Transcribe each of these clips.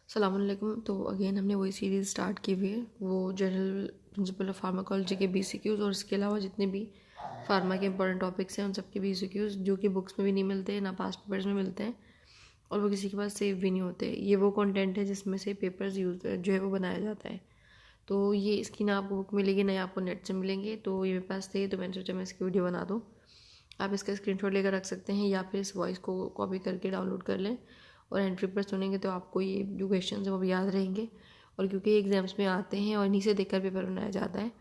अस्सलाम वालेकुम। तो अगेन हमने वही सीरीज़ स्टार्ट की हुई है, वो जनरल प्रिंसिपल ऑफ फार्माकोलॉजी के BCQs और इसके अलावा जितने भी फार्मा के इंपॉर्टेंट टॉपिक्स हैं उन सब के BCQs जो कि बुक्स में भी नहीं मिलते हैं, ना पास्ट पेपर्स में मिलते हैं और वो किसी के पास सेव भी नहीं होते। ये वो कंटेंट है जिसमें से पेपर्स यूज जो है वो बनाया जाता है। तो ये इसकी ना आपको बुक मिलेगी ना आपको नेट से मिलेंगे। तो ये मेरे पास थे तो मैंने सोचा मैं इसकी वीडियो बना दूँ। आप इसका स्क्रीनशॉट लेकर रख सकते हैं या फिर इस वॉइस को कॉपी करके डाउनलोड कर लें और एंट्री पर सुनेंगे तो आपको ये जो क्वेश्चन है वो भी याद रहेंगे। और क्योंकि एग्जाम्स में आते हैं और इन्हीं से देखकर पेपर बनाया जाता है,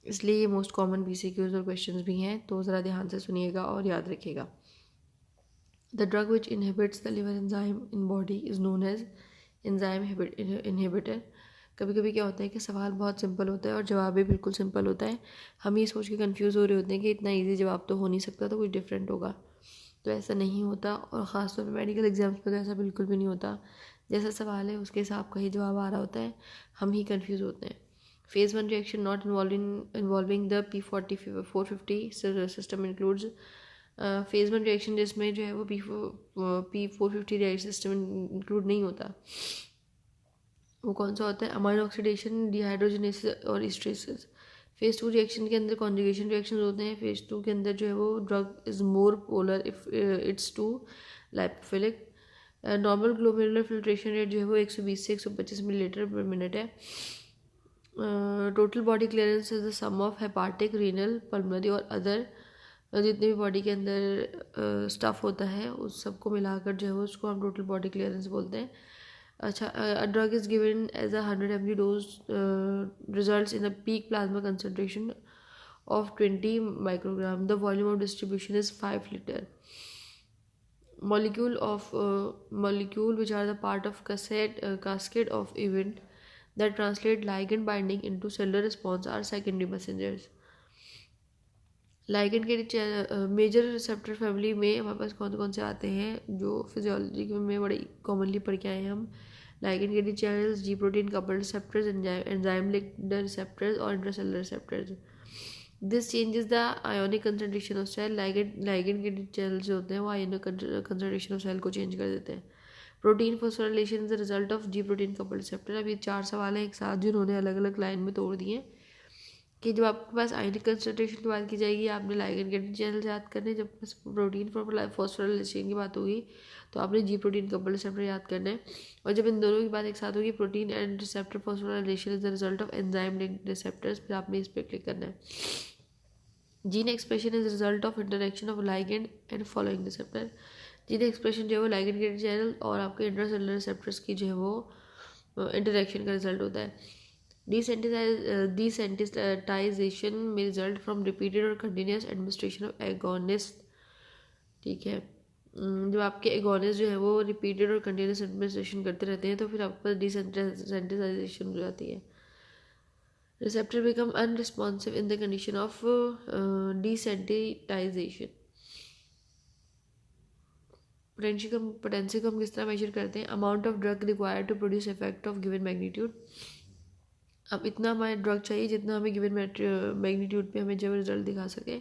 इसलिए ये मोस्ट कॉमन BCQs और क्वेश्चंस भी हैं। तो ज़रा ध्यान से सुनिएगा और याद रखिएगा। The drug which inhibits the liver enzyme in body is known as enzyme inhibitor. कभी कभी क्या होता है कि सवाल बहुत सिंपल होता है और जवाब भी बिल्कुल सिंपल होता है। हम ये सोच के कंफ्यूज हो रहे होते हैं कि इतना इजी जवाब तो हो नहीं सकता, तो कुछ डिफरेंट होगा। तो ऐसा नहीं होता और ख़ासतौर पर मेडिकल एग्जाम्स में तो ऐसा बिल्कुल भी नहीं होता। जैसा सवाल है उसके हिसाब का ही जवाब आ रहा होता है, हम ही कंफ्यूज होते हैं। Phase 1 reaction not involving the P450 system includes. Phase 1 reaction जिसमें जो है वो P450 रिएक्शन सिस्टम इंक्लूड नहीं होता, वो कौन सा होता है? अमाइनो ऑक्सीडेशन, डिहाइड्रोजनेसिस और एस्टरेसिस। फेज़ 2 रिएक्शन के अंदर कॉन्जुगेशन रिएक्शन होते हैं। फेज़ 2 के अंदर जो है वो drug is more polar if it's too lipophilic. Normal glomerular filtration rate जो है वो 120 से 125 मिलीलीटर पर मिनट है। Total body clearance is the sum of hepatic, renal, pulmonary और अदर जितने भी बॉडी के अंदर स्टफ़ होता है उस सबको मिलाकर जो है वो उसको हम टोटल बॉडी क्लियरेंस बोलते हैं। अच्छा, a drug is given as a 100 mg dose results in a peak plasma concentration of 20 microgram. The volume of distribution is 5 liter. Molecule which are the part of cascade of event that translate ligand binding into cellular response are secondary messengers. Ligand के major receptor family में हमारे पास कौन कौन से आते हैं जो physiology में बड़े कॉमनली पढ़ के आए हैं हम? लाइगेंड के channels, G protein coupled receptors, enzyme linked receptors और intracellular receptors. This changes the ionic concentration of cell. Ligand के चैनल्स जो होते हैं वो आयोनिक कंसंट्रेशन ऑफ सेल को चेंज कर देते हैं। Protein phosphorylation is the result of G protein coupled receptor. अब ये 4 सवाल हैं एक साथ जिन्होंने अलग अलग लाइन में तोड़ दिए कि जब आपके पास आयनिक कंसंट्रेशन की बात की जाएगी आपने लाइगेंड के चैनल याद करने, जब प्रोटीन फॉस्फोराइलेशन की बात होगी तो आपने जी प्रोटीन कपल्ड रिसेप्टर याद करना है। और जब इन दोनों की बात एक साथ होगी, protein and receptor phosphorylation is the result of enzyme linked receptors, फिर आपने इस पर क्लिक करना है। Gene expression is result of interaction of ligand and following receptor. Gene expression जो है वो लाइगेंड के चैनल और आपके इंट्रासेलुलर रिसेप्टर्स की जो है वो इंटरेक्शन का रिजल्ट होता है। Desensitization may result from repeated और continuous administration of agonist। ठीक है, जब आपके एगोनिस्ट जो है वो रिपीटेड और कंटिन्यूस एडमिनिस्ट्रेशन करते रहते हैं तो फिर आपके पास डिसेंसिटाइजेशन हो जाती है। Receptor become unresponsive in the condition of desensitisation. Potential को हम किस तरह मेजर करते हैं? Amount of drug required to produce effect of given magnitude. अब इतना हमारे ड्रग चाहिए जितना हमें गिवन मैग्नीट्यूड पे हमें जब रिजल्ट दिखा सके,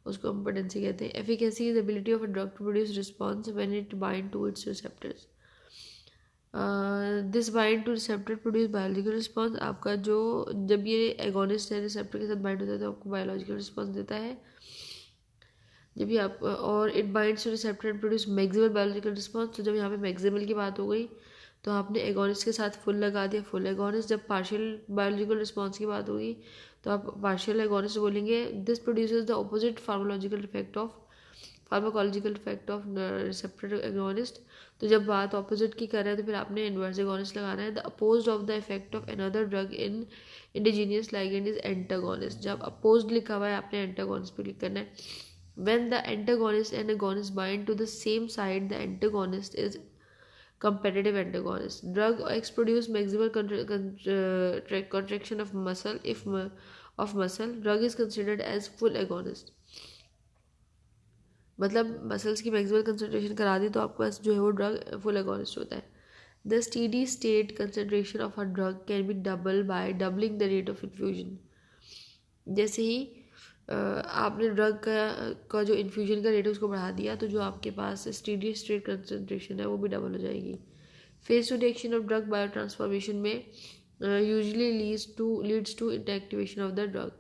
उसको हम पोटेंसी कहते हैं। Efficacy is ability of a drug to produce response when it bind to its receptors. This bind to receptor produce biological response. आपका जो जब ये एगोनिस्ट है रिसेप्टर के साथ बाइंड होता है तो आपको बायोलॉजिकल रिस्पॉन्स देता है। जब भी आप और it binds two receptor and produce maximal biological response. तो जब यहाँ पे मैक्सिमल की बात हो गई तो आपने एगोनिस्ट के साथ फुल लगा दिया, फुल एगोनिस्ट। जब पार्शियल बायोलॉजिकल रिस्पॉन्स की बात होगी तो आप पार्शियल एगोनिस्ट बोलेंगे। This produces the opposite pharmacological effect of receptor agonist. तो जब बात ऑपोजिट की कर रहे हैं तो फिर आपने इन्वर्स एगोनिस्ट लगाना है। The opposed of the effect of another drug in indigenous ligand is antagonist. जब अपोज्ड लिखा हुआ है आपने एंटागोनिस्ट पे क्लिक करना है। When the antagonist and agonist bind to the same side, the antagonist is competitive antagonist. Drug X produce maximal contraction of muscle. If of muscle, drug is considered as full agonist. मतलब muscles की maximal concentration करा दी तो आपके पास जो है वो drug full agonist होता है। The steady state concentration of a drug can be double by doubling the rate of infusion. जैसे ही आपने ड्रग का जो इन्फ्यूजन का रेट है उसको बढ़ा दिया तो जो आपके पास स्टेडी स्टेट कंसंट्रेशन है वो भी डबल हो जाएगी। Phase 2 reaction of drug biotransformation में usually leads to inactivation of the drug.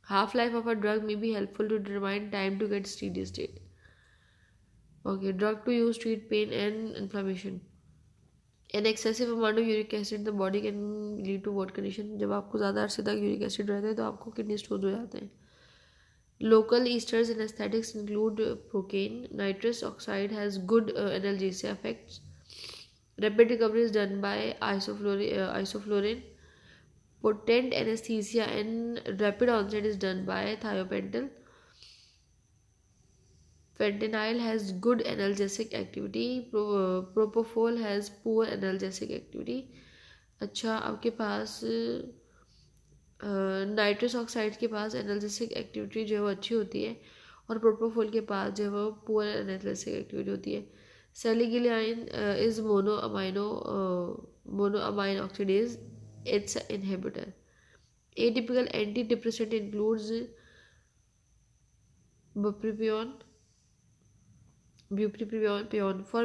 Half-life of a drug may be helpful to determine time to get steady state. Okay, drug to use treat pain and inflammation. An excessive amount of uric acid in the body can lead to what condition? जब आपको ज़्यादा अरसे तक uric acid रहता है तो आपको kidney stone हो जाते हैं. Local esters and aesthetics include procaine. Nitrous oxide has good analgesia effects. Rapid recovery is done by isoflurane. Potent anesthesia and rapid onset is done by thiopental. Fentanyl has good analgesic activity. Propofol has poor analgesic activity. अच्छा, आपके पास nitrous oxide के पास analgesic activity जो है वो अच्छी होती है और प्रोपोफोल के पास जो है वो पुअर एनाल्जेसिक एक्टिविटी होती है. Selegiline is monoamine oxidase. It's an inhibitor. Atypical antidepressant includes bupropion for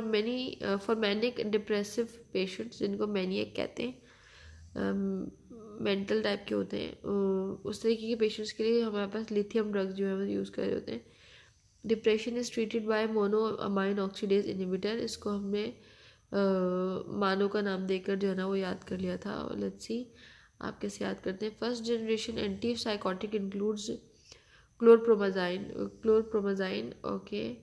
manic depressive patients जिनको मैनियक कहते हैं, मेंटल टाइप के होते हैं, उस तरीके के पेशेंट्स के लिए हमारे पास लिथियम ड्रग्स जो है वो यूज़ कर रहे होते हैं. Depression is treated bye monoamine oxidase inhibitor. इसको हमने मानो का नाम देकर जो है ना वो याद कर लिया था. लेट्स सी आप कैसे याद करते हैं. First generation anti psychotic includes chlorpromazine. Okay.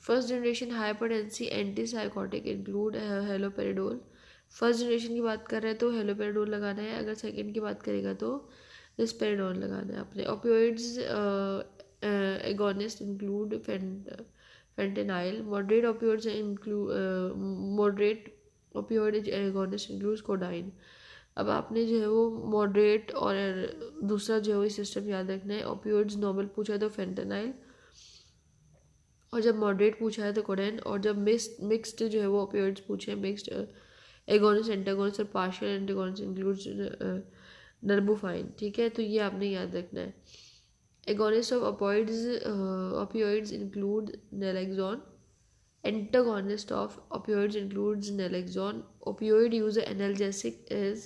First generation hypertensive anti psychotic include haloperidol. First generation की बात कर रहे हैं तो हेलोपेरिडोल लगाना है. अगर सेकेंड की बात करेगा तो रिस्पेरिडोल लगाना है आपने. Opioids agonist include fentanyl. Moderate opioid agonist includes codeine. अब आपने जो है वो मॉडरेट और दूसरा जो है वो सिस्टम याद रखना है. ओपियोइड्स नॉर्मल पूछा है तो फेंटेनाइल, और जब मॉडरेट पूछा है तो कोडेन, और जब मिक्स्ड जो है वो ओपियोइड्स पूछे हैं मिक्स्ड एगोनिस्ट एंटागोनिस्ट और पार्शियल एंटागोनिस्ट इंक्लूड्स नर्बुफाइन. ठीक है, तो ये आपने याद रखना है. Agonists of opioids include naloxone. Antagonist of opioids includes naloxone. Opioid use analgesic is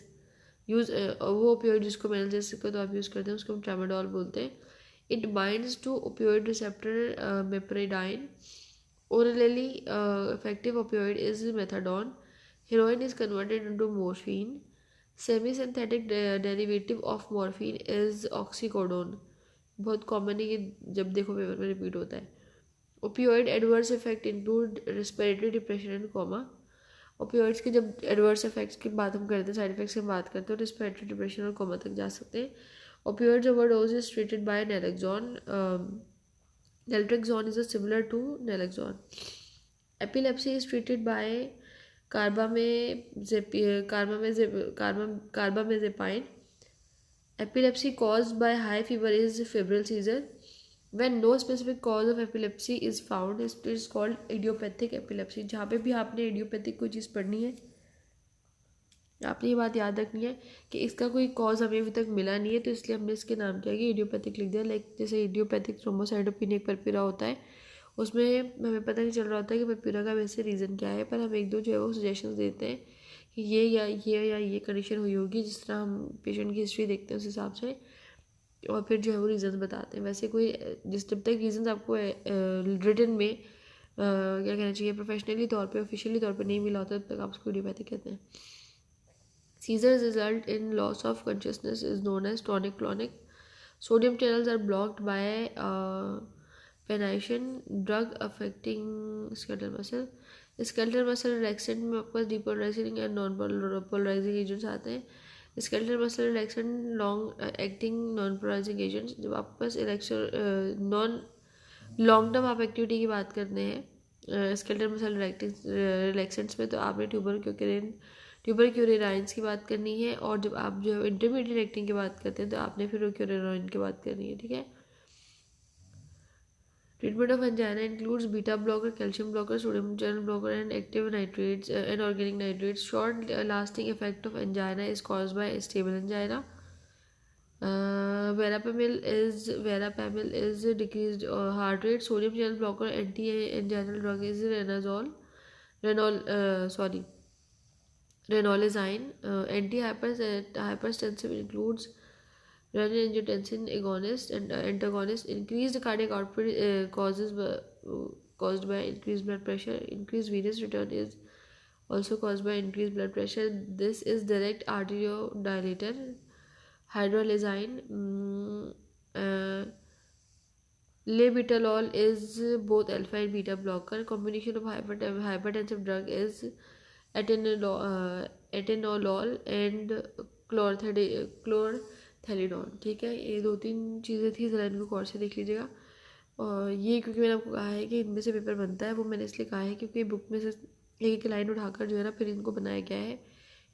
वो opioid जिसको analgesic का तो आप यूज़ करते हैं उसको हम tramadol बोलते हैं. It binds to opioid receptor meperidine. Orally effective opioid is methadone. Heroin is converted into morphine. Semi-synthetic derivative of morphine is oxycodone. बहुत कॉमन है ये, जब देखो पेपर में रिपीट होता है. Opioid adverse effect include respiratory depression and coma. Opioids के जब एडवर्स इफेक्ट्स की बात हम करते हैं, साइड इफेक्ट्स की बात करते हैं, तो रिस्पिरेटरी डिप्रेशन और कोमा तक जा सकते हैं. Opioids overdose is treated by naltrexone. Naltrexone is similar to naltrexone. Epilepsy is treated by carbamazepine. Epilepsy caused by high fever is febrile seizure. When no specific cause of epilepsy is found, it is called idiopathic epilepsy. जहाँ पे भी आपने idiopathic कोई चीज़ पढ़नी है, आपने ये बात याद रखनी है कि इसका कोई कॉज हमें अभी तक मिला नहीं है, तो इसलिए हमने इसके नाम क्या है idiopathic लिख दिया. लाइक जैसे idiopathic thrombocytopenic परपीरा होता है, उसमें हमें पता नहीं चल रहा होता है कि परपीरा का वैसे रीज़न क्या है, पर हम एक दो जो है वो सजेशंस देते हैं कि ये कंडीशन हुई होगी. जिस तरह हम पेशेंट की हिस्ट्री देखते हैं उस हिसाब से, और फिर जो है वो रीज़न बताते हैं. वैसे कोई जब तक रीज़न आपको रिटन में क्या कहना चाहिए, प्रोफेशनली तौर पे ऑफिशियली तौर पे नहीं मिला होता, तब तक आप उसको इडियोपैथिक कहते हैं. Seizures result in loss of consciousness is known as tonic clonic. Sodium channels are blocked by phenytoin drug affecting skeletal muscle. Skeletal muscle relaxant में आपके पास depolarizing and non polarizing agents आते हैं. Skeletal muscle relaxant long acting non polarizing agents. जब आपके पास non long term आप activity की बात करते हैं स्केलेटल मसल रिलैक्सेंट्स में, तो आपने ट्यूबरक्यूरेराइंस की बात करनी है, और जब आप जो इंटरमीडिएट एक्टिंग की बात करते हैं तो आपने फिर क्यूरेराइन की बात करनी है. ठीक है. Treatment of angina includes beta blocker, calcium blocker, sodium channel blocker, and active nitrates and organic nitrates. Short-lasting effect of angina is caused by stable angina. Verapamil is decreased heart rate. Sodium channel blocker, anti-anginal drug is Renazole. Ranolazine. Antihypertensive includes renin-angiotensin agonist and antagonist. Increased cardiac output caused by increased blood pressure. Increased venous return is also caused by increased blood pressure. This is direct arteriodilator. Hydralazine. Uh, Labetalol is both alpha and beta blocker. Combination of hypertensive drug is atenolol and क्लोरथेलिडोन. ठीक है, ये 2-3 चीज़ें थी, ज़रा इनको गौर से देख लीजिएगा. और ये क्योंकि मैंने आपको कहा है कि इनमें से पेपर बनता है, वो मैंने इसलिए कहा है क्योंकि बुक में से एक लाइन उठाकर जो है ना फिर इनको बनाया गया है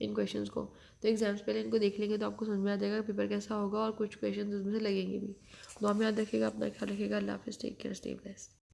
इन क्वेश्चंस को. तो एग्जाम्स पहले इनको देख लेंगे तो आपको समझ में आ जाएगा पेपर कैसा होगा और कुछ क्वेश्चन उसमें से लगेंगे भी. दुआ में याद रखिएगा, अपना ख्याल रखिएगा. अल्लाह हाफिज़. Take care, stay blessed.